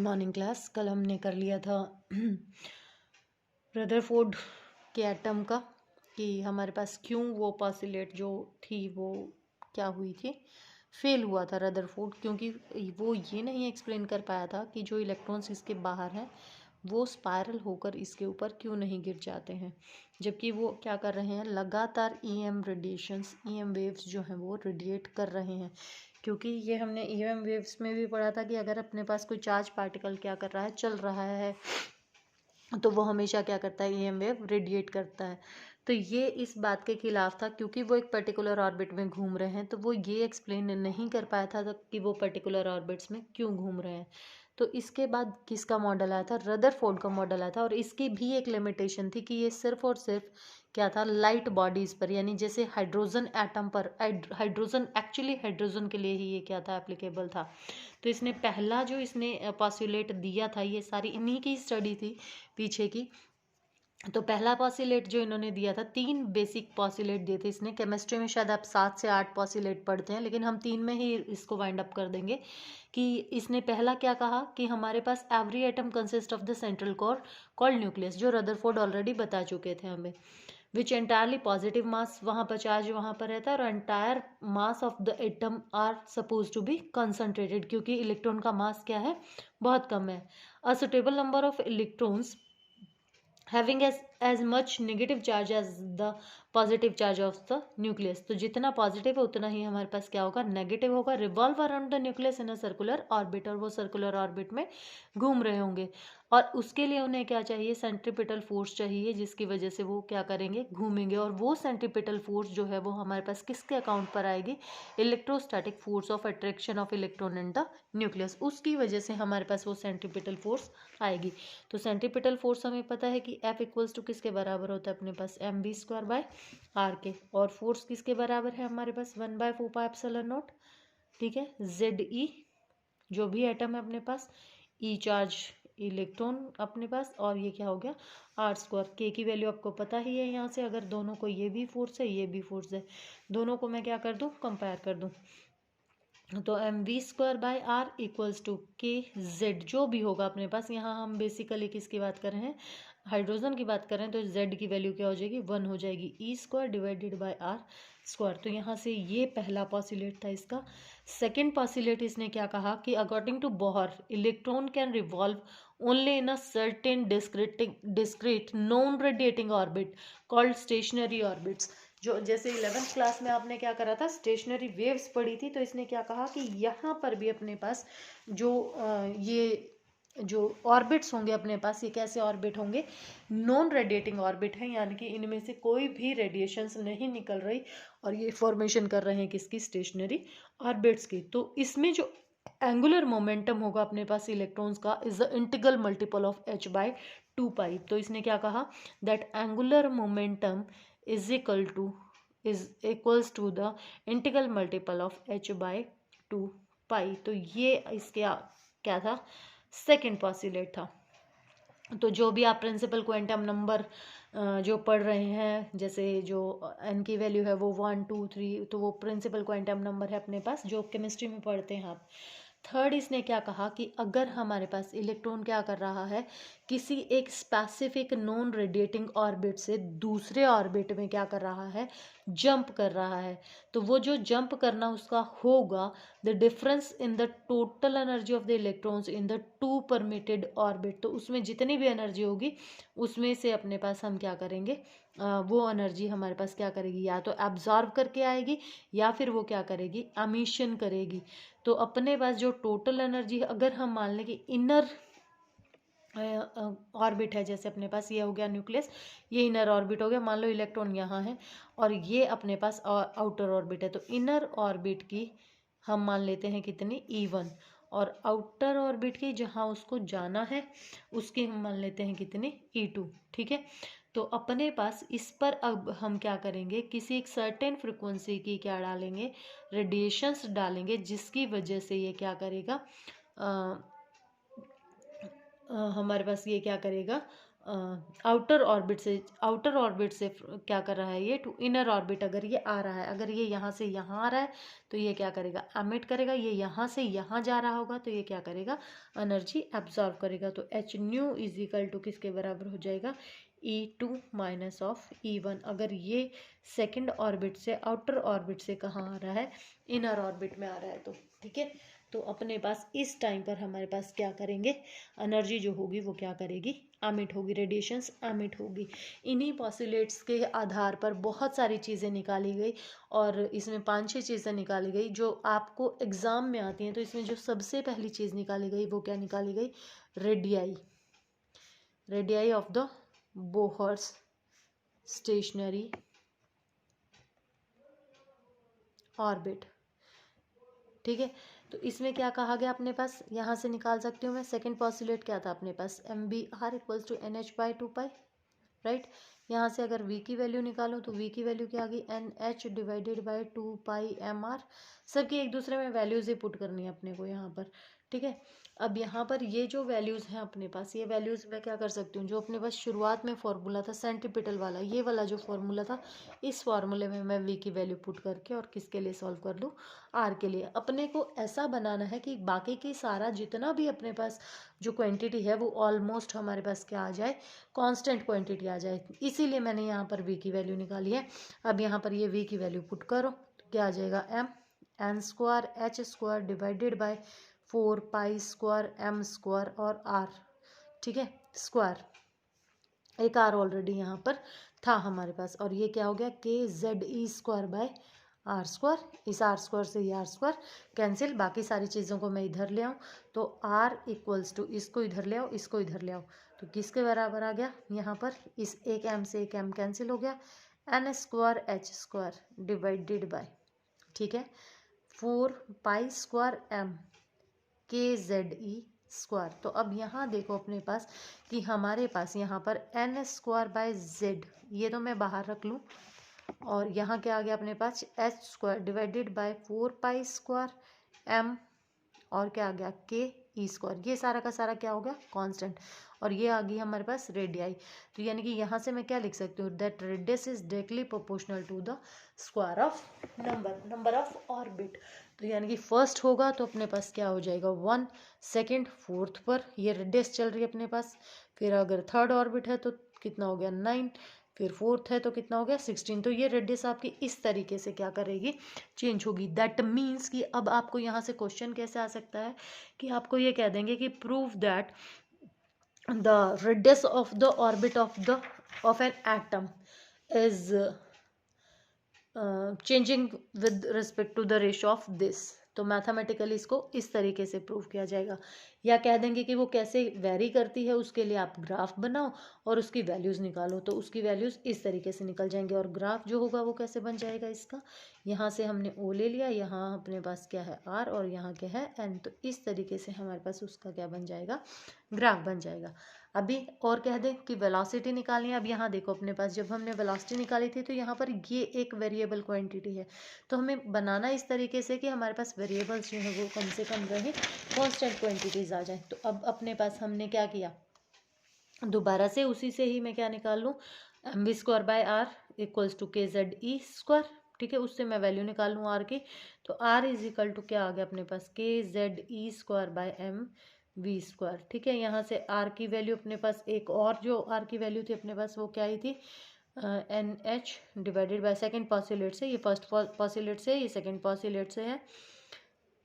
Morning class. कल हमने कर लिया था रदरफोर्ड के एटम का, कि हमारे पास क्यों वो पॉस्टुलेट जो थी वो क्या हुई थी, फेल हुआ था रदरफोर्ड, क्योंकि वो ये नहीं एक्सप्लेन कर पाया था कि जो इलेक्ट्रॉन्स इसके बाहर हैं वो स्पायरल होकर इसके ऊपर क्यों नहीं गिर जाते हैं, जबकि वो क्या कर रहे हैं, लगातार ईएम रेडिएशंस, ईएम वेव्स जो हैं वो रेडिएट कर रहे हैं। क्योंकि ये हमने ईएम वेव्स में भी पढ़ा था कि अगर अपने पास कोई चार्ज पार्टिकल क्या कर रहा है, चल रहा है, तो वो हमेशा क्या करता है, ईएम वेव रेडिएट करता है। तो ये इस बात के खिलाफ था, क्योंकि वो एक पर्टिकुलर ऑर्बिट में घूम रहे हैं, तो वो ये एक्सप्लेन नहीं कर पाया था कि वो पर्टिकुलर ऑर्बिट्स में क्यों घूम रहे हैं। तो इसके बाद किसका मॉडल आया था, रदरफोर्ड का मॉडल आया था। और इसकी भी एक लिमिटेशन थी कि ये सिर्फ और सिर्फ क्या था, लाइट बॉडीज़ पर, यानी जैसे हाइड्रोजन एटम पर, हाइड्रोजन एक्चुअली हाइड्रोजन के लिए ही ये क्या था, एप्लीकेबल था। तो इसने पहला जो इसने पॉस्टुलेट दिया था, ये सारी इन्हीं की स्टडी थी पीछे की। तो पहला पॉस्टुलेट जो इन्होंने दिया था, 3 बेसिक पॉस्टुलेट दिए थे इसने। केमिस्ट्री में शायद आप 7 से 8 पॉस्टुलेट पढ़ते हैं, लेकिन हम 3 में ही इसको वाइंड अप कर देंगे। कि इसने पहला क्या कहा कि हमारे पास every atom consist of the central core called nucleus, जो रदरफोर्ड ऑलरेडी बता चुके थे हमें, विच एंटायरली पॉजिटिव मास, वहाँ पर चार्ज वहाँ पर रहता है, और entire mass of the atom are suppose to be concentrated, क्योंकि इलेक्ट्रॉन का मास क्या है, बहुत कम है। A suitable number of electrons having as much negative charge as the positive charge of the nucleus। तो जितना पॉजिटिव है उतना ही हमारे पास क्या होगा, नेगेटिव होगा। Revolve around the nucleus in a circular orbit, और वो सर्कुलर ऑर्बिट में घूम रहे होंगे। और उसके लिए उन्हें क्या चाहिए, सेंट्रीपिटल फोर्स चाहिए, जिसकी वजह से वो क्या करेंगे, घूमेंगे। और वो सेंट्रीपिटल फोर्स जो है वो हमारे पास किसके अकाउंट पर आएगी, electrostatic force of attraction of electron in the nucleus, उसकी वजह से हमारे पास वो सेंट्रीपिटल फोर्स आएगी। तो सेंट्रीपिटल फोर्स हमें पता है कि F इक्वल्स टू किसके बराबर होता है, अपने पास mv² बाय आर के। और फोर्स किसके बराबर है हमारे पास, 1/4πε0। ठीक है, ZE जो भी एटम है अपने पास, E चार्ज इलेक्ट्रॉन अपने पास, और ये क्या हो गया, R²। के की वैल्यू आपको पता ही है। यहाँ से अगर दोनों को, ये भी फोर्स है ये भी फोर्स है, दोनों को मैं क्या कर दूँ, कंपेयर कर दूँ, तो mv² by r equals to k Z, जो भी होगा अपने पास। यहाँ हम बेसिकली किसकी बात कर रहे हैं, हाइड्रोजन की बात कर रहे हैं, तो z की वैल्यू क्या हो जाएगी, 1 हो जाएगी, E² डिवाइडेड बाय R²। तो यहाँ से ये पहला पॉस्टुलेट था इसका। सेकेंड पॉस्टुलेट इसने क्या कहा कि according to Bohr, electron can revolve only in a certain discrete non radiating orbit called stationary orbits. जो जैसे 11th क्लास में आपने क्या करा था, स्टेशनरी वेव्स पढ़ी थी, तो इसने क्या कहा कि यहाँ पर भी अपने पास जो ये जो ऑर्बिट्स होंगे अपने पास, ये कैसे ऑर्बिट होंगे, नॉन रेडिएटिंग ऑर्बिट है, यानी कि इनमें से कोई भी रेडिएशंस नहीं निकल रही, और ये फॉर्मेशन कर रहे हैं किसकी, स्टेशनरी ऑर्बिट्स की। तो इसमें जो एंगुलर मोमेंटम होगा अपने पास इलेक्ट्रॉन्स का, is the integral multiple of h/2π। तो इसने क्या कहा, that angular momentum is equals to the integral multiple of h/2π। तो ये इसके क्या था, सेकेंड पॉस्टुलेट था। तो जो भी आप प्रिंसिपल क्वांटम नंबर जो पढ़ रहे हैं, जैसे जो n की वैल्यू है वो 1 2 3, तो वो प्रिंसिपल क्वांटम नंबर है अपने पास, जो केमिस्ट्री में पढ़ते हैं आप। थर्ड इसने क्या कहा कि अगर हमारे पास इलेक्ट्रॉन क्या कर रहा है, किसी एक स्पेसिफिक नॉन रेडिएटिंग ऑर्बिट से दूसरे ऑर्बिट में क्या कर रहा है, जंप कर रहा है, तो वो जो जंप करना उसका होगा, the difference in the total energy of the electrons in the 2 permitted orbit. तो उसमें जितनी भी एनर्जी होगी उसमें से अपने पास हम क्या करेंगे, वो एनर्जी हमारे पास क्या करेगी, या तो एब्जॉर्ब करके आएगी, या फिर वो क्या करेगी, एमिशन करेगी। तो अपने पास जो टोटल एनर्जी है, अगर हम मान लें कि इनर ऑर्बिट है, जैसे अपने पास ये हो गया न्यूक्लियस, ये इनर ऑर्बिट हो गया, मान लो इलेक्ट्रॉन यहाँ है और ये अपने पास आउटर ऑर्बिट है, तो इनर ऑर्बिट की हम मान लेते हैं कितनी, E1, और आउटर ऑर्बिट की जहाँ उसको जाना है उसकी हम मान लेते हैं कितनी, E2। ठीक है, तो अपने पास इस पर अब हम क्या करेंगे, किसी एक सर्टेन फ्रिक्वेंसी की क्या डालेंगे, रेडिएशंस डालेंगे, जिसकी वजह से ये क्या करेगा, हमारे पास ये क्या करेगा, आउटर ऑर्बिट से क्या कर रहा है ये, टू इनर ऑर्बिट अगर ये आ रहा है, अगर ये यहाँ से यहाँ आ रहा है तो ये क्या करेगा, एमिट करेगा। ये यहाँ से यहाँ जा रहा होगा तो ये क्या करेगा, एनर्जी एब्जॉर्व करेगा। तो h nu is equal to किसके बराबर हो जाएगा, E2 माइनस ऑफ E1। अगर ये सेकंड ऑर्बिट से, आउटर ऑर्बिट से कहाँ आ रहा है, इनर ऑर्बिट में आ रहा है। तो ठीक है, तो अपने पास इस टाइम पर हमारे पास क्या करेंगे, एनर्जी जो होगी वो क्या करेगी, एमिट होगी, रेडिएशंस एमिट होगी। इन्हीं पॉस्टुलेट्स के आधार पर बहुत सारी चीज़ें निकाली गई और इसमें 5-6 चीज़ें निकाली गई जो आपको एग्ज़ाम में आती हैं। तो इसमें जो सबसे पहली चीज़ निकाली गई वो क्या निकाली गई, radii of the Bohr's stationery orbit. ठीक है, तो इसमें क्या कहा गया अपने पास, यहाँ से निकाल सकती हूँ मैं। सेकंड पॉस्टुलेट क्या था अपने पास, MBR equals to NH/2π, right. यहाँ से अगर V की वैल्यू निकालो तो V की वैल्यू क्या आ गई, NH डिवाइडेड बाई 2πmr। सबकी एक दूसरे में वैल्यूज ही पुट करनी है अपने को यहाँ पर। ठीक है, अब यहाँ पर ये जो वैल्यूज़ हैं अपने पास, ये वैल्यूज़ मैं क्या कर सकती हूँ, जो अपने पास शुरुआत में फॉर्मूला था सेंट्रीपिटल वाला, ये वाला जो फॉर्मूला था, इस फॉर्मूले में मैं V की वैल्यू पुट करके और किसके लिए सॉल्व कर लूँ, R के लिए। अपने को ऐसा बनाना है कि बाकी की सारा जितना भी अपने पास जो क्वांटिटी है वो ऑलमोस्ट हमारे पास क्या आ जाए, कांस्टेंट क्वांटिटी आ जाए। इसीलिए मैंने यहाँ पर V की वैल्यू निकाली है। अब यहाँ पर ये V की वैल्यू पुट करो तो क्या आ जाएगा, n² h² divided by 4π² m² और r। ठीक है, स्क्वायर, एक r ऑलरेडी यहाँ पर था हमारे पास, और ये क्या हो गया, KZE² बाय r²। इस r² से ये r² कैंसिल, बाकी सारी चीज़ों को मैं इधर ले आऊँ तो r इक्वल्स टू, इसको इधर ले आओ, इसको इधर ले आओ, तो किसके बराबर आ गया यहाँ पर, इस एक m से एक m कैंसिल हो गया, n² h² डिवाइडेड बाय, ठीक है, 4π² m KZE²। तो अब यहाँ देखो अपने पास कि हमारे पास यहाँ पर n² z, ये तो मैं बाहर रख लूँ, और यहाँ क्या आ गया अपने पास, h² डिवाइडेड बाय 4π² m, और क्या आ गया KE²। ये सारा का सारा क्या हो गया, कांस्टेंट, और ये आ गई हमारे पास रेडियाई। तो यानी कि यहाँ से मैं क्या लिख सकती हूँ, that radius is directly proportional to the square of number of orbit. तो यानी कि फर्स्ट होगा तो अपने पास क्या हो जाएगा 1, सेकंड फोर्थ पर ये रेडियस चल रही है अपने पास, फिर अगर थर्ड ऑर्बिट है तो कितना हो गया 9, फिर फोर्थ है तो कितना हो गया 16। तो ये रेडियस आपकी इस तरीके से क्या करेगी, चेंज होगी। दैट मीन्स कि अब आपको यहाँ से क्वेश्चन कैसे आ सकता है कि आपको ये कह देंगे कि prove that the radius of the orbit of an atom is changing with respect to the ratio of this. तो मैथमेटिकली इसको इस तरीके से प्रूव किया जाएगा, या कह देंगे कि वो कैसे वेरी करती है, उसके लिए आप ग्राफ बनाओ और उसकी वैल्यूज़ निकालो, तो उसकी वैल्यूज़ इस तरीके से निकल जाएंगे। और ग्राफ जो होगा वो कैसे बन जाएगा इसका, यहाँ से हमने O ले लिया, यहाँ अपने पास क्या है R और यहाँ क्या है N, तो इस तरीके से हमारे पास उसका क्या बन जाएगा, ग्राफ बन जाएगा। अभी और कह दें कि वेलोसिटी निकालनी है। अब यहाँ देखो अपने पास जब हमने वेलोसिटी निकाली थी तो यहाँ पर ये एक वेरिएबल क्वांटिटी है, तो हमें बनाना इस तरीके से कि हमारे पास वेरिएबल्स जो है वो कम से कम रहे, कांस्टेंट क्वांटिटीज आ जाए। तो अब अपने पास हमने क्या किया, दोबारा से उसी से ही मैं क्या निकाल लूँ, mv² bye r equals to KZE²। ठीक है, उससे मैं वैल्यू निकाल लूँ r की, तो r इज इक्वल टू क्या आ गया अपने पास, KZE² बाय mv²। ठीक है, यहाँ से r की वैल्यू अपने पास, एक और जो r की वैल्यू थी अपने पास वो क्या आई थी, NH divided by second postulate से, ये फर्स्ट पॉस्टुलेट से, ये सेकेंड पॉस्टुलेट से है,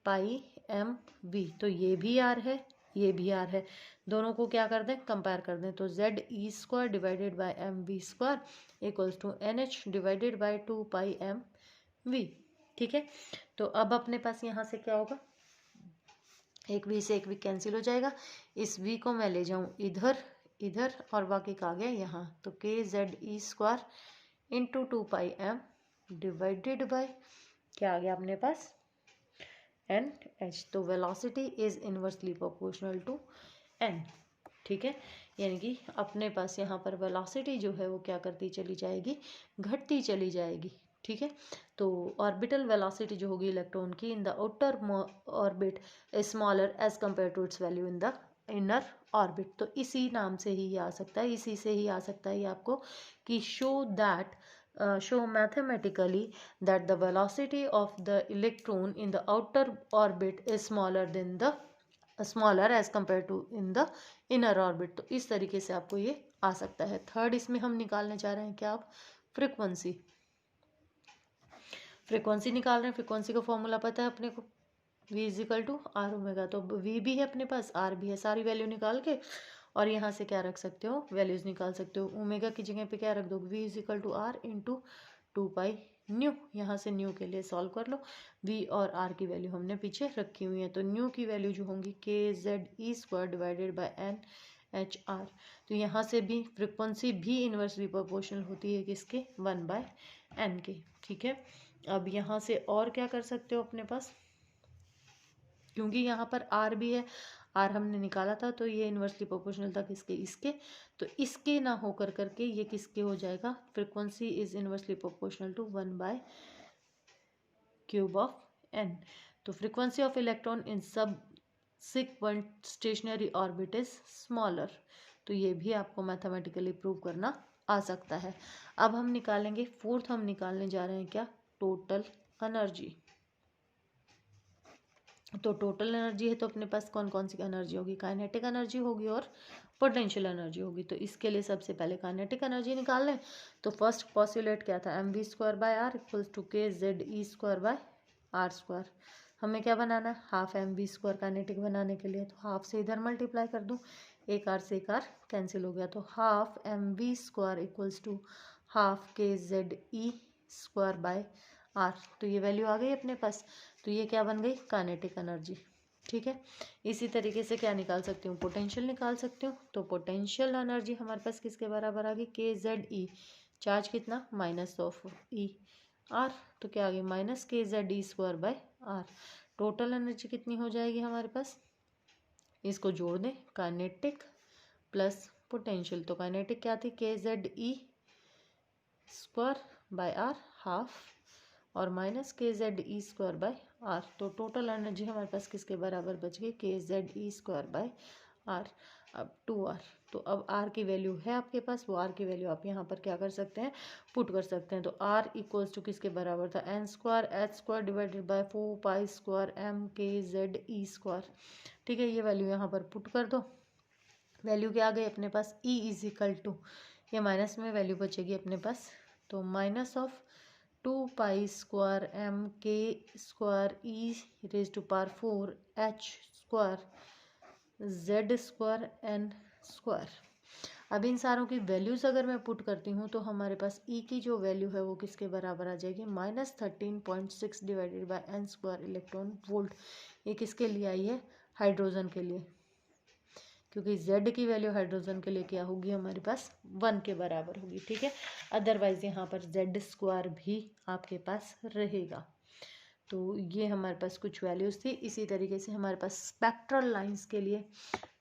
पाई mv। तो ये भी r है, ये भी r है, दोनों को क्या कर दें, कंपेयर कर दें। तो ZE² divided by mv² equals to NH divided by 2πmv। ठीक है, तो अब अपने पास यहाँ से क्या होगा, एक v से एक v कैंसिल हो जाएगा, इस v को मैं ले जाऊँ इधर इधर और बाकी का आ गया यहाँ, तो KZE² into 2πm divided by क्या आ गया अपने पास NH। तो velocity is inversely proportional to n। ठीक है, यानी कि अपने पास यहाँ पर वेलोसिटी जो है वो क्या करती चली जाएगी, घटती चली जाएगी। ठीक है, तो ऑर्बिटल वेलोसिटी जो होगी इलेक्ट्रॉन की in the outer orbit is smaller as compare to its value in the inner orbit. तो इसी नाम से ही आ सकता है, इसी से ही आ सकता है ये आपको कि show mathematically that the velocity of the electron in the outer orbit is smaller as compared to in the inner orbit। तो इस तरीके से आपको ये आ सकता है। थर्ड इसमें हम निकालने जा रहे हैं क्या, आप फ्रीक्वेंसी निकाल रहे हैं। फ्रीक्वेंसी का फॉर्मूला पता है अपने को, v equal to r omega. तो v भी है अपने पास, r भी है, सारी वैल्यू निकाल के और यहाँ से क्या रख सकते हो, वैल्यूज निकाल सकते हो। ओमेगा की जगह पे क्या रख दो, v equal to r into 2 pi nu. यहाँ से न्यू के लिए सॉल्व कर लो। v और r की वैल्यू हमने पीछे रखी हुई है। तो न्यू की वैल्यू जो होंगी kZe² डिवाइडेड बाई NHR। तो यहाँ से भी फ्रिक्वेंसी भी इन्वर्सली प्रोपोर्शनल होती है किसके, 1/n के। ठीक है, अब यहाँ से और क्या कर सकते हो अपने पास, क्योंकि यहाँ पर r भी है, r हमने निकाला था तो ये इन्वर्सली प्रोपोर्शनल था किसके, इसके। तो इसके ना होकर करके ये किसके हो जाएगा, frequency is inversely proportional to 1/³ of n। तो frequency of electron in subsequent stationary orbit is smaller. तो ये भी आपको मैथमेटिकली प्रूव करना आ सकता है। अब हम निकालेंगे फोर्थ, हम निकालने जा रहे हैं क्या, टोटल एनर्जी। तो टोटल एनर्जी है तो अपने पास कौन कौन सी एनर्जी होगी, काइनेटिक एनर्जी होगी और पोटेंशियल एनर्जी होगी। तो इसके लिए सबसे पहले काइनेटिक एनर्जी निकाल लें। तो फर्स्ट पॉस्टुलेट क्या था, mv² इक्वल्स टू kZe²/r²। हमें क्या बनाना है, हाफ mv² काइनेटिक बनाने के लिए। तो हाफ से इधर मल्टीप्लाई कर दूँ, एक r से एक r कैंसिल हो गया। तो half mv² equals to half kZe²/r। तो ये वैल्यू आ गई अपने पास। तो ये क्या बन गई, काइनेटिक एनर्जी। ठीक है, इसी तरीके से क्या निकाल सकती हूँ, पोटेंशियल निकाल सकती हूँ। तो पोटेंशियल एनर्जी हमारे पास किसके बराबर आ गई, kZe। चार्ज कितना, माइनस ऑफ ई आर। तो क्या आ गई, माइनस kZe²/r। टोटल एनर्जी कितनी हो जाएगी हमारे पास, इसको जोड़ दें, काइनेटिक प्लस पोटेंशियल। तो काइनेटिक क्या थी, kZe²/r हाफ और माइनस kZe²/r। तो टोटल एनर्जी हमारे पास किसके बराबर बच गई, kZe²/r। अब 2r, तो अब r की वैल्यू है आपके पास, वो r की वैल्यू आप यहाँ पर क्या कर सकते हैं, पुट कर सकते हैं। तो r इक्वल्स टू किसके बराबर था, n² डिवाइडेड बाय 4π² mkZe²। ठीक है, ये वैल्यू यहाँ पर पुट कर दो। वैल्यू क्या आ गई अपने पास, e इजिकल टू, ये माइनस में वैल्यू बचेगी अपने पास, तो minus of 2π² mk² e⁴h² z²n²। अब इन सारों की वैल्यूज अगर मैं पुट करती हूँ तो हमारे पास e की जो वैल्यू है वो किसके बराबर आ जाएगी, -13.6 divided by n² electron volt. ये किसके लिए आई है, हाइड्रोजन के लिए, क्योंकि Z की वैल्यू हाइड्रोजन के लिए क्या होगी हमारे पास, 1 के बराबर होगी। ठीक है, अदरवाइज यहाँ पर Z² भी आपके पास रहेगा। तो ये हमारे पास कुछ वैल्यूज थी। इसी तरीके से हमारे पास स्पेक्ट्रल लाइंस के लिए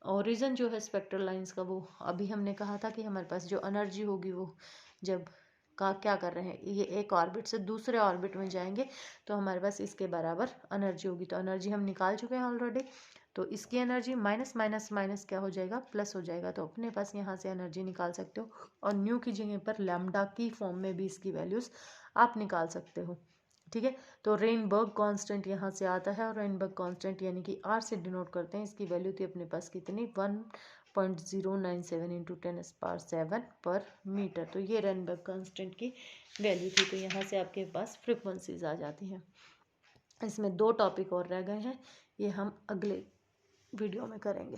ओरिजिन जो है स्पेक्ट्रल लाइंस का, वो अभी हमने कहा था कि हमारे पास जो एनर्जी होगी वो जब का क्या कर रहे हैं, ये एक ऑर्बिट से दूसरे ऑर्बिट में जाएंगे तो हमारे पास इसके बराबर एनर्जी होगी। तो एनर्जी हम निकाल चुके हैं ऑलरेडी। तो इसकी एनर्जी माइनस माइनस माइनस क्या हो जाएगा, प्लस हो जाएगा। तो अपने पास यहाँ से एनर्जी निकाल सकते हो और न्यू की जगह पर लैम्डा की फॉर्म में भी इसकी वैल्यूज आप निकाल सकते हो। ठीक है, तो रेनबर्ग कांस्टेंट यहाँ से आता है और रेनबर्ग कांस्टेंट यानी कि r से डिनोट करते हैं। इसकी वैल्यू थी अपने पास कितनी, 1.097 इंटू 10⁻⁷ पर मीटर। तो ये रेनबर्ग कांस्टेंट की वैल्यू थी। तो यहाँ से आपके पास फ्रिक्वेंसीज आ जाती हैं। इसमें 2 टॉपिक और रह गए हैं, ये हम अगले वीडियो में करेंगे।